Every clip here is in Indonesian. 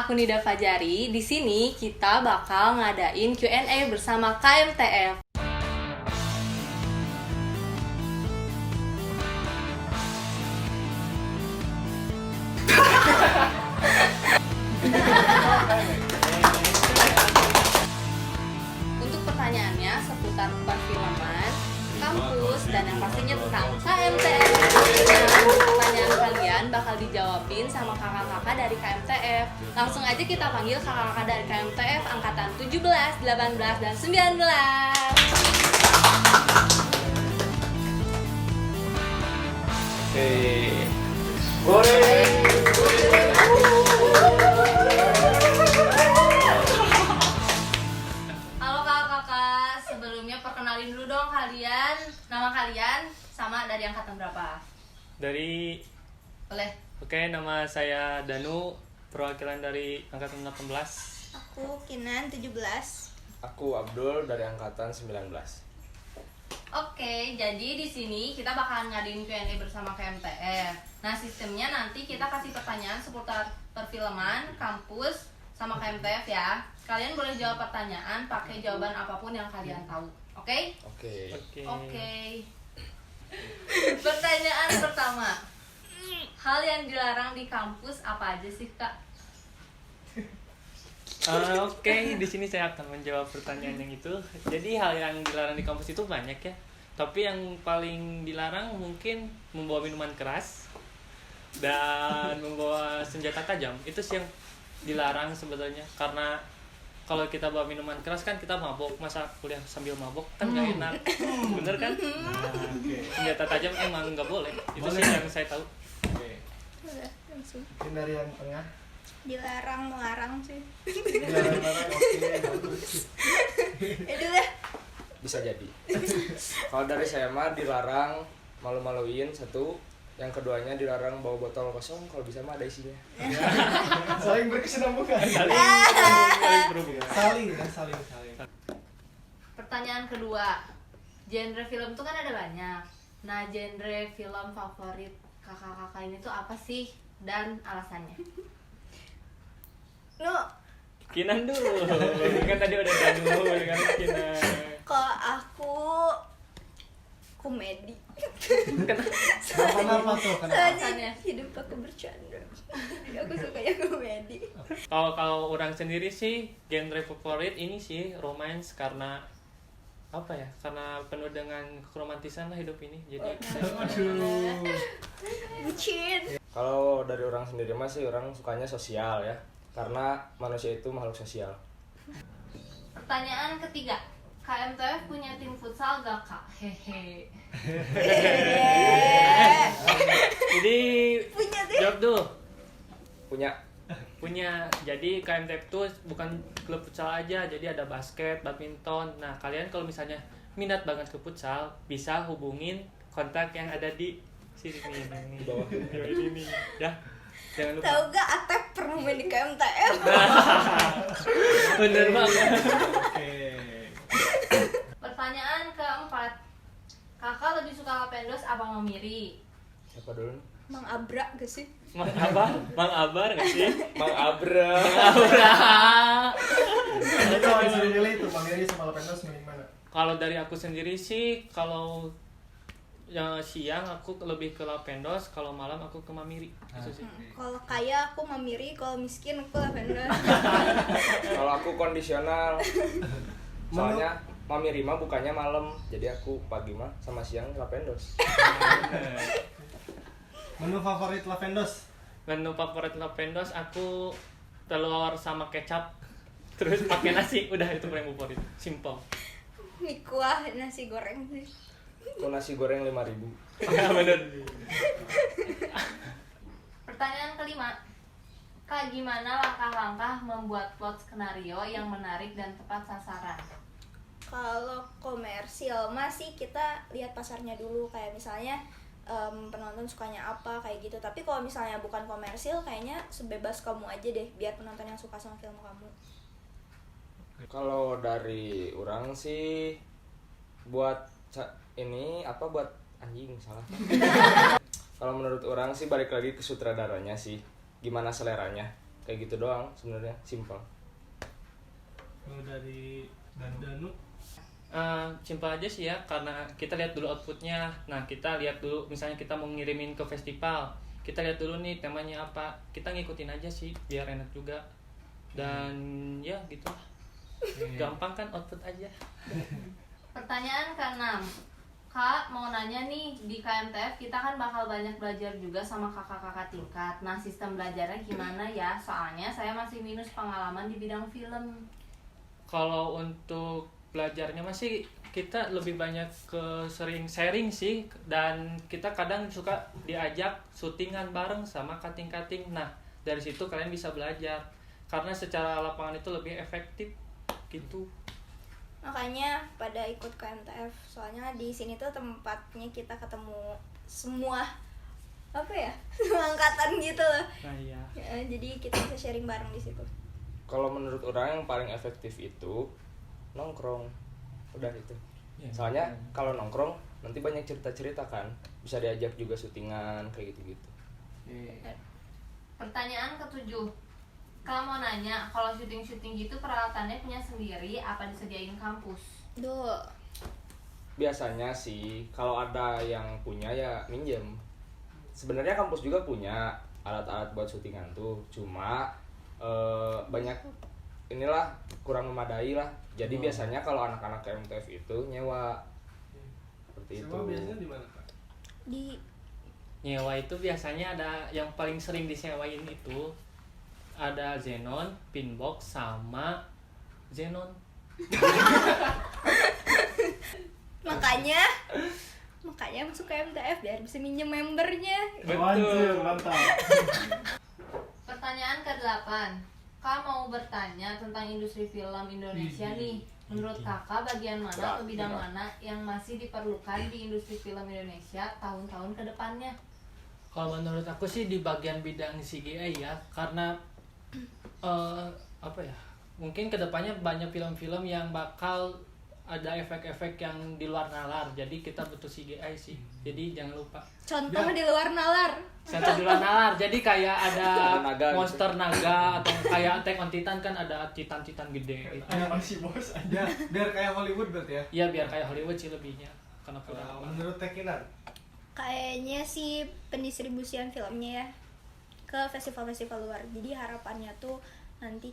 aku Nida Fajari. Di sini kita bakal ngadain Q&A bersama KMTF. Untuk pertanyaannya seputar perfilman, kampus, dan yang pastinya tentang KMTF. Nah, pertanyaan kalian bakal dijawabin sama kakak-kakak dari KMTF. Langsung aja kita panggil kakak-kakak dari KMTF angkatan 17, 18, dan 19. Halo kakak-kakak, sebelumnya perkenalin dulu dong kalian, nama kalian sama dari angkatan berapa? Boleh. Oke, nama saya Danu, perwakilan dari angkatan 18. Aku Kinan 17. Aku Abdul dari angkatan 19. Oke, jadi di sini kita bakalan ngadain Q&A bersama KMTF. Nah, sistemnya nanti kita kasih pertanyaan seputar perfilman, kampus, sama KMTF ya. Kalian boleh jawab pertanyaan pakai jawaban apapun yang kalian tahu. Oke? Oke. Oke. Pertanyaan pertama. Hal yang dilarang di kampus apa aja sih, Kak? Oke, di sini saya akan menjawab pertanyaan yang itu. Jadi hal yang dilarang di kampus itu banyak ya. Tapi yang paling dilarang mungkin membawa minuman keras dan membawa senjata tajam. Itu sih yang dilarang sebetulnya. Karena kalau kita bawa minuman keras kan kita mabok, masa kuliah sambil mabok kan nggak enak, bener kan? Senjata tajam emang nggak boleh. Itu sih yang saya tahu. Udah, langsung. Mungkin dari yang tengah. Dilarang melarang sih. Dilarang, oke, bagus. Itu deh. Bisa jadi. Kalau dari saya mah dilarang malu-maluin satu. Yang keduanya dilarang bawa botol kosong, kalau bisa mah ada isinya. Saling berkesinambungan. Saling berhubungan. Saling. Pertanyaan kedua. Genre film tuh kan ada banyak. Nah, genre film favorit kakak-kakak ini tuh apa sih dan alasannya? Kinan dulu. Kan tadi udah Danu kan Kinan. Kalau aku komedi. Kenapa tuh? Soalnya hidup aku bercanda. Aku sukanya komedi. Kalau orang sendiri sih genre favorit ini sih romance karena apa ya? Karena penuh dengan keromantisan lah hidup ini. Jadi Bucin. Kalau dari orang sendiri mah sih orang sukanya sosial ya. Karena manusia itu makhluk sosial. Pertanyaan ketiga. KMTF punya tim futsal gak, Kak? Hehe. jadi Punya deh. jawab dulu. Punya. Jadi KMTF itu bukan klub futsal aja, jadi ada basket, badminton. Nah, kalian kalau misalnya minat banget ke futsal, bisa hubungin kontak yang ada di sini nih. Di bawah. Ini ya. Jangan lupa. Tahu gak Atep pernah main di KMTF? Bener banget. Oke. Pertanyaan keempat. Kakak lebih suka Lapendos apa Mamiri? Siapa dulu? Mang Abra gak sih? Mang Abar nggak sih? Mang Abra. Jadi kalau disuruh milih itu Mamiri sama Lapendos milih mana? Kalau dari aku sendiri sih, kalau yang siang aku lebih ke Lapendos, kalau malam aku ke Mamiri. Itu sih. Kalau kaya aku Mamiri, kalau miskin aku Lavender. Kalau aku kondisional. Soalnya Mamiri mah bukannya malam, jadi aku pagi mah sama siang Lapendos. Menu favorit Lapendos? Menu favorit Lapendos aku telur sama kecap, terus pakai nasi, udah itu paling favorit, simple. Mie kuah nasi goreng sih. Aku nasi goreng 5.000. Bener. Pertanyaan kelima. Kak, gimana langkah-langkah membuat plot skenario yang menarik dan tepat sasaran? Kalau komersil masih kita lihat pasarnya dulu, kayak misalnya penonton sukanya apa kayak gitu. Tapi kalau misalnya bukan komersil, kayaknya sebebas kamu aja deh, biar penonton yang suka sama film kamu. Kalau dari orang sih buat buat anjing salah. Kalau menurut orang sih balik lagi ke sutradaranya sih, gimana seleranya. kayak gitu doang sebenarnya, simpel. Kalau dari Danu. Simpel aja sih ya, karena kita lihat dulu outputnya. Nah, kita lihat dulu, misalnya kita mau ngirimin ke festival, kita lihat dulu nih temanya apa, kita ngikutin aja sih biar enak juga. Dan ya gitu lah, gampang kan, output aja. Pertanyaan ke-6. Kak, mau nanya nih, di KMTF kita kan bakal banyak belajar juga sama kakak-kakak tingkat. Nah, sistem belajarnya gimana ya? Soalnya saya masih minus pengalaman di bidang film. Kalau untuk belajarnya masih kita lebih banyak ke sering sharing sih, dan kita kadang suka diajak syutingan bareng sama cutting-cutting. Nah, dari situ kalian bisa belajar karena secara lapangan itu lebih efektif gitu. Makanya pada ikut KMTF, soalnya di sini tuh tempatnya kita ketemu semua apa ya, semua angkatan gitu loh. Nah iya. Ya, jadi kita bisa sharing bareng di situ. Kalau menurut orang yang paling efektif itu nongkrong, udah itu. Ya, Soalnya kalau nongkrong nanti banyak cerita-cerita kan, bisa diajak juga syutingan kayak gitu-gitu. Pertanyaan ke-7. Kak mau nanya, kalau syuting-syuting gitu peralatannya punya sendiri apa disediain kampus? Duh, Biasanya sih kalau ada yang punya ya minjem. Sebenarnya kampus juga punya alat-alat buat syutingan tuh, cuma banyak inilah kurang memadai lah. Jadi biasanya kalau anak-anak KMTF itu nyewa seperti itu. Semua biasanya di mana, Kak? di Nyewa itu biasanya ada yang paling sering disewain itu ada Xenon, Pinbox sama Xenon. makanya masuk KMTF biar bisa minjem membernya. Anjir, mantap. Pertanyaan ke-8. Kak mau bertanya tentang industri film Indonesia nih. Menurut kakak bagian mana atau bidang mana yang masih diperlukan di industri film Indonesia tahun-tahun ke depannya? Kalau menurut aku sih di bagian bidang CGI ya, karena apa ya? Mungkin kedepannya banyak film-film yang bakal ada efek-efek yang di luar nalar, jadi kita butuh CGI sih. Jadi jangan lupa. Contoh di luar nalar. Satu di luar nalar, jadi kayak ada Naga gitu. monster naga atau kayak Attack on Titan kan ada titan-titan gede gitu. Apa sih bos? Biar kayak Hollywood berarti ya. Iya biar kayak Hollywood sih lebihnya. Kenapa? Menurut Tekinan, Kayaknya sih pendistribusian filmnya ya ke festival-festival luar. Jadi harapannya tuh nanti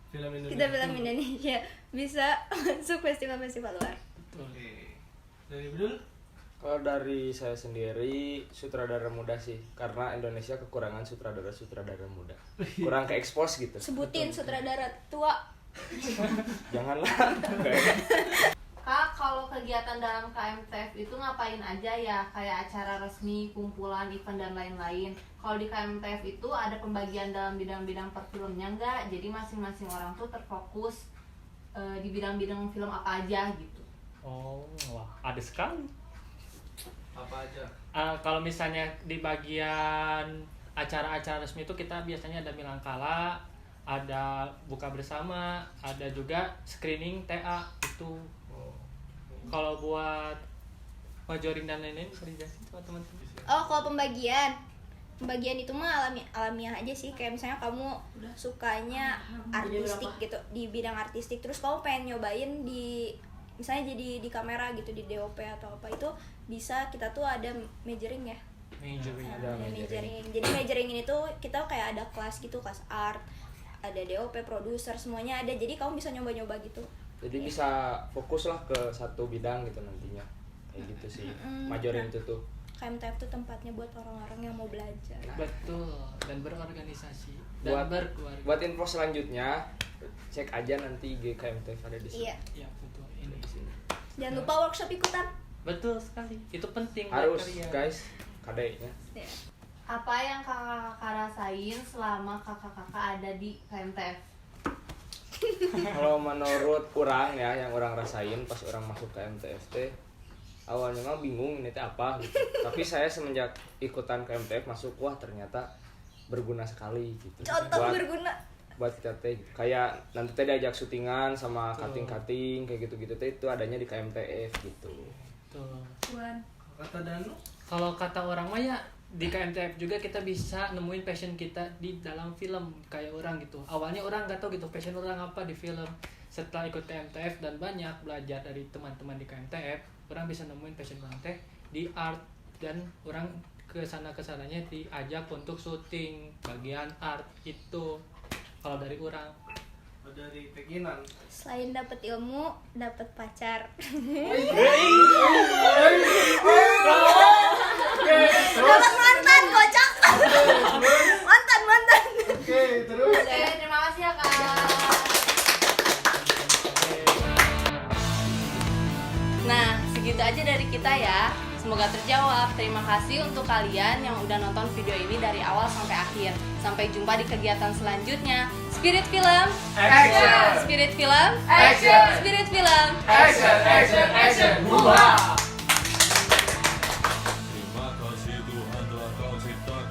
film Indonesia. kita film Indonesia bisa masuk festival-festival luar. Betul. Oke. Dari Bedul? Kalau dari saya sendiri sutradara muda sih, karena Indonesia kekurangan sutradara muda, kurang ke expose gitu. Sebutin sutradara tua. Janganlah. Kak, kalau kegiatan dalam KMTF itu ngapain aja ya? Kayak acara resmi, kumpulan, event, dan lain-lain. Kalau di KMTF itu ada pembagian dalam bidang-bidang perfilmnya nggak? Jadi masing-masing orang tuh terfokus di bidang-bidang film apa aja gitu. Oh, wah, ada sekali. Apa aja? Kalau misalnya di bagian acara-acara resmi itu kita biasanya ada Milangkala, ada buka bersama, ada juga screening TA itu. Kalau buat majoring dan lain-lain bisa dijelasin sama teman-teman. Oh, kalau pembagian itu mah alamiah aja sih. Kayak misalnya kamu sukanya artistik gitu, di bidang artistik, terus kamu pengen nyobain di misalnya jadi di kamera gitu, di DOP atau apa, itu bisa. Kita tuh ada majoring ya. Majoring. Ada majoring. Jadi majoring ini tuh kita kayak ada kelas gitu, kelas art, ada DOP, produser, semuanya ada. Jadi kamu bisa nyoba-nyoba gitu. Jadi bisa fokus lah ke satu bidang gitu nantinya, kayak gitu sih. Majoring itu tuh. KMTF tuh tempatnya buat orang-orang yang mau belajar. Betul, dan berorganisasi dan Buat berkeluarga. buat info selanjutnya cek aja nanti IG KMTF ada di sini. Iya. Ya, betul ini. Di sini. Jangan lupa workshop ikutan. Betul sekali. Itu penting buat Harus kalian. guys, KD-nya. Ya. Apa yang kakak-kakak rasain selama kakak-kakak ada di KMTF? Kalau menurut orang ya, yang orang rasain pas orang masuk ke MTF teh, awalnya mah bingung ini teh apa gitu. Tapi saya semenjak ikutan ke MTF masuk, wah ternyata berguna sekali gitu. Contoh berguna. Buat kita teh gitu. Kayak nanti teh diajak syutingan sama cutting-cutting kayak gitu-gitu teh, itu adanya di KMTF gitu. Betul. Tuan. Kata Danu? Kalau kata orang mah ya di KMTF juga kita bisa nemuin passion kita di dalam film kayak orang gitu. Awalnya orang nggak tahu gitu passion orang apa di film. Setelah ikut KMTF dan banyak belajar dari teman-teman di KMTF, orang bisa nemuin passion orang teh di art, dan orang kesananya diajak untuk syuting bagian art itu kalau dari orang. Dari Tekinan. Selain dapat ilmu, dapat pacar. Dapat mantan, kocak. Mantan. Oke, terus. Oke, terima kasih ya Kak. Nah, segitu aja dari kita ya. Semoga terjawab. Terima kasih untuk kalian yang udah nonton video ini dari awal sampai akhir. Sampai jumpa di kegiatan selanjutnya. Spirit Film Action! Spirit Film Action! Spirit Film Action! Buha! Terima kasih Tuhan telah kau ciptakan